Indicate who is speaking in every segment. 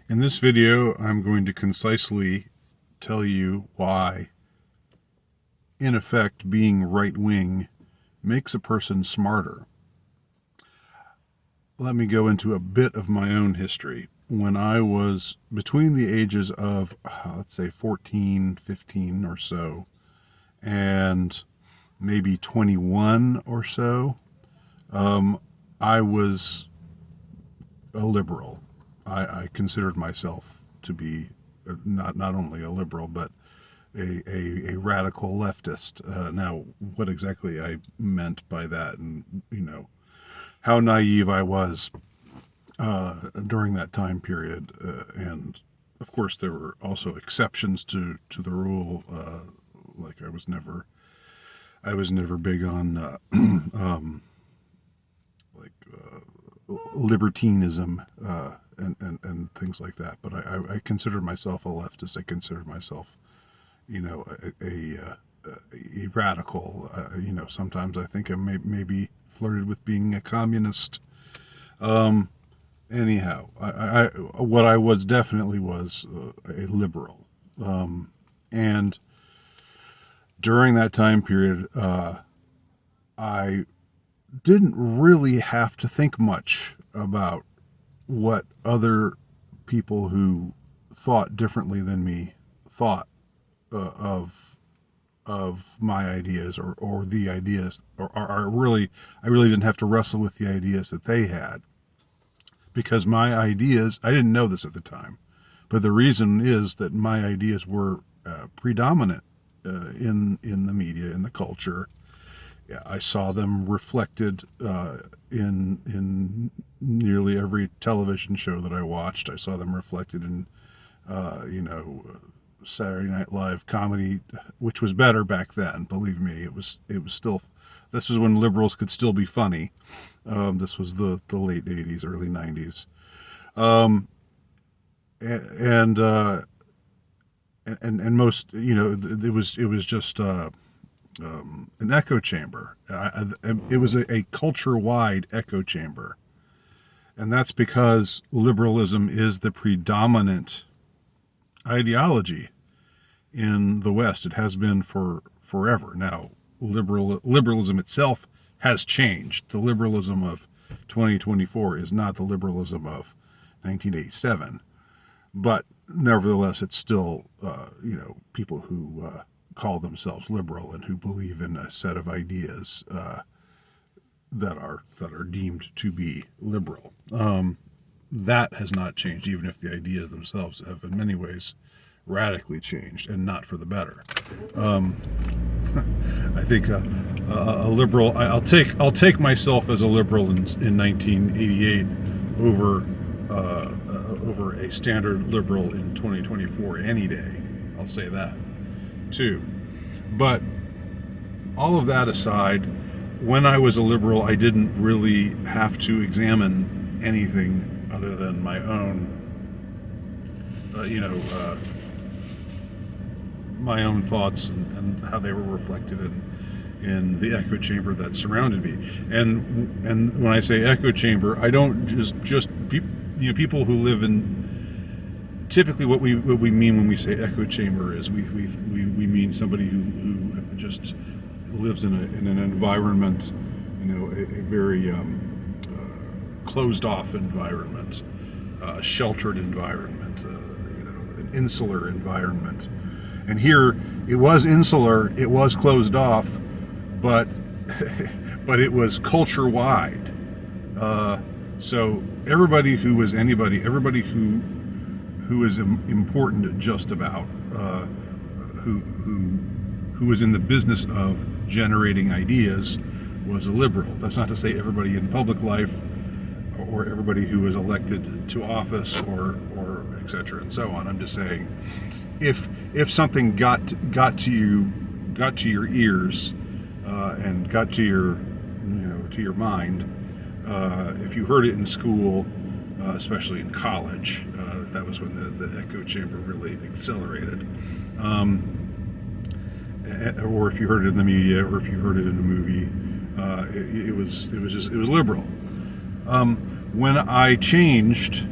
Speaker 1: In this video, I'm going to concisely tell you why, in effect, being right-wing makes a person smarter. Let me go into a bit of my own history. When I was between the ages of, let's say, 14, 15 or so, and maybe 21 or so, I was a liberal. I considered myself to be not only a liberal, but a radical leftist. Now, what exactly I meant by that, and how naive I was during that time period, and of course there were also exceptions to the rule. Like I was never big on libertinism and things like that. But I considered myself a leftist. I considered myself, a radical. Sometimes I think I maybe flirted with being a communist. Anyhow, what I was definitely was a liberal. And during that time period, I didn't really have to think much about what other people who thought differently than me thought of my ideas or the ideas, or I really didn't have to wrestle with the ideas that they had, because my ideas, I didn't know this at the time, but the reason is that my ideas were predominant in the media, in the culture. I saw them reflected in nearly every television show that I watched. I saw them reflected in, Saturday Night Live comedy, which was better back then. Believe me, it was still. This was when liberals could still be funny. This was the late '80s, early '90s, and most, it was just. An echo chamber. It was a culture-wide echo chamber. And that's because liberalism is the predominant ideology in the West. It has been for forever. Now, liberalism itself has changed. The liberalism of 2024 is not the liberalism of 1987. But nevertheless, it's still, people who call themselves liberal and who believe in a set of ideas that are deemed to be liberal. That has not changed, even if the ideas themselves have in many ways radically changed, and not for the better. I think a liberal. I'll take myself as a liberal in 1988 over a standard liberal in 2024 any day. I'll say that too. But all of that aside, when I was a liberal, I didn't really have to examine anything other than my own, my own thoughts and how they were reflected in the echo chamber that surrounded me. And when I say echo chamber, I don't just people who live in. Typically, what we mean when we say echo chamber is we mean somebody who just lives in an environment, a very closed off environment, a sheltered environment, an insular environment. And here it was insular, it was closed off, but it was culture wide. So everybody who is important, just about, who was in the business of generating ideas, was a liberal. That's not to say everybody in public life or everybody who was elected to office or et cetera and so on. I'm just saying, if something got to your ears and got to your mind, if you heard it in school, especially in college, that was when the echo chamber really accelerated. Or if you heard it in the media, or if you heard it in a movie, it was liberal. When I changed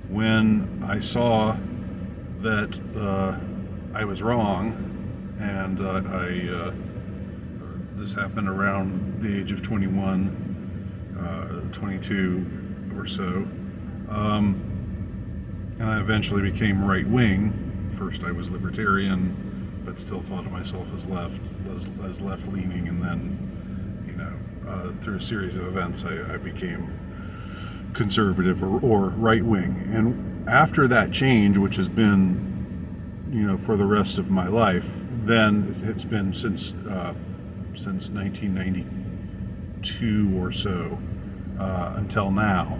Speaker 1: when I saw that I was wrong, and this happened around the age of 21, 22 or so, and I eventually became right wing. First, I was libertarian, but still thought of myself as left leaning, and then, through a series of events, I became conservative or right wing. And after that change, which has been, for the rest of my life, then it's been since 1992 or so, until now.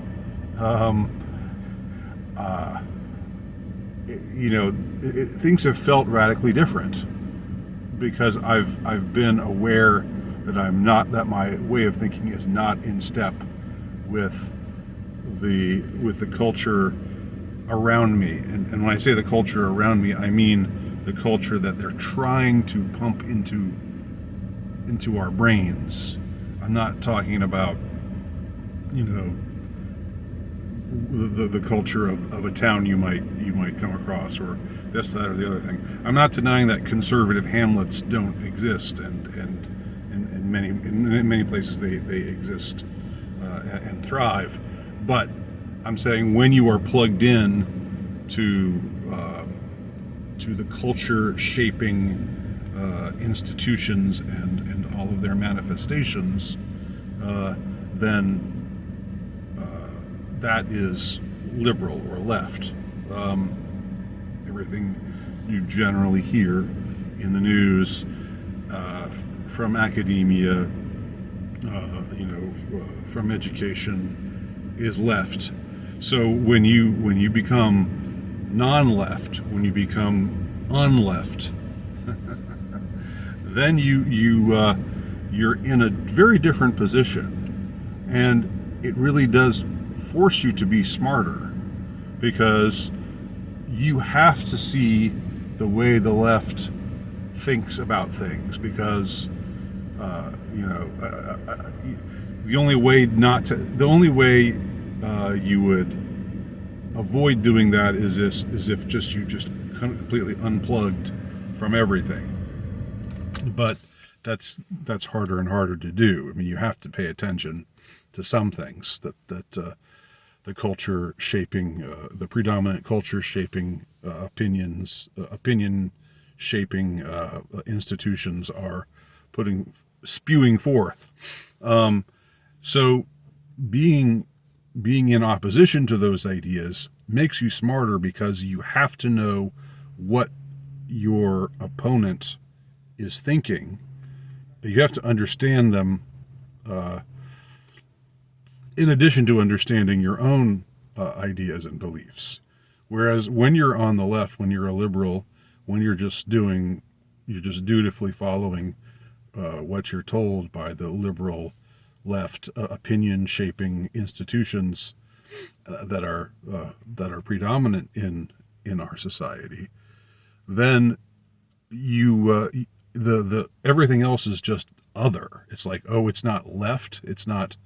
Speaker 1: Things have felt radically different because I've been aware that my way of thinking is not in step with the culture around me. And when I say the culture around me, I mean the culture that they're trying to pump into our brains. I'm not talking about, the culture of a town you might come across, or this, that, or the other thing. I'm not denying that conservative hamlets don't exist, and in many places they exist and thrive. But I'm saying when you are plugged in to the culture shaping institutions and all of their manifestations, then that is liberal or left. Everything you generally hear in the news from academia, from education, is left. So when you become non-left, when you become unleft, then you're in a very different position, and it really does force you to be smarter, because you have to see the way the left thinks about things, because the only way you would avoid doing that is if you just completely unplugged from everything. But that's harder and harder to do. I mean, you have to pay attention to some things that the culture shaping, the predominant culture shaping opinion shaping institutions are spewing forth. So being in opposition to those ideas makes you smarter, because you have to know what your opponent is thinking. You have to understand them, in addition to understanding your own ideas and beliefs. Whereas when you're on the left, when you're a liberal, when you're just dutifully following what you're told by the liberal left opinion shaping institutions that are predominant in our society, then the everything else is just other. It's like, oh, it's not left. It's not,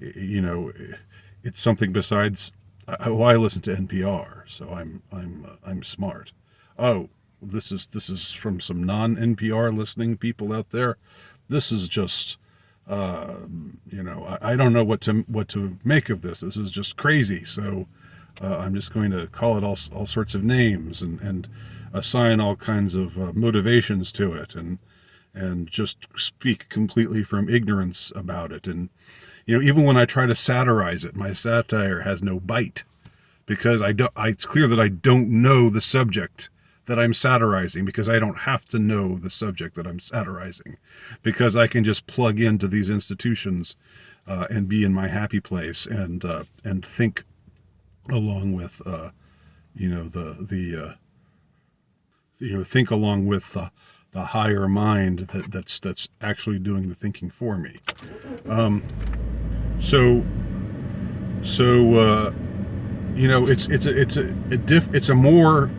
Speaker 1: it's something besides. I listen to NPR, so I'm smart. Oh, this is from some non-NPR listening people out there. This is just, I don't know what to make of this. This is just crazy. So I'm just going to call it all sorts of names and assign all kinds of motivations to it, and just speak completely from ignorance about it. And even when I try to satirize it, my satire has no bite, because it's clear that I don't know the subject that I'm satirizing, because I don't have to know the subject that I'm satirizing, because I can just plug into these institutions and be in my happy place and think along with think along with the higher mind that's actually doing the thinking for me. It's a more,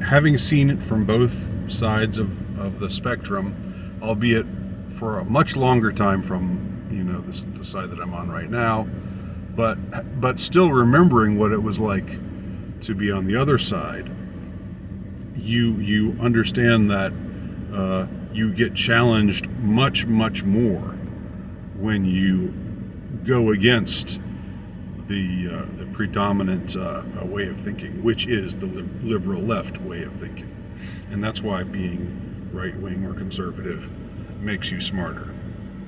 Speaker 1: having seen it from both sides of the spectrum, albeit for a much longer time from the side that I'm on right now, but still remembering what it was like to be on the other side, you understand that you get challenged much more when you go against the predominant way of thinking, which is the liberal left way of thinking. And that's why being right-wing or conservative makes you smarter.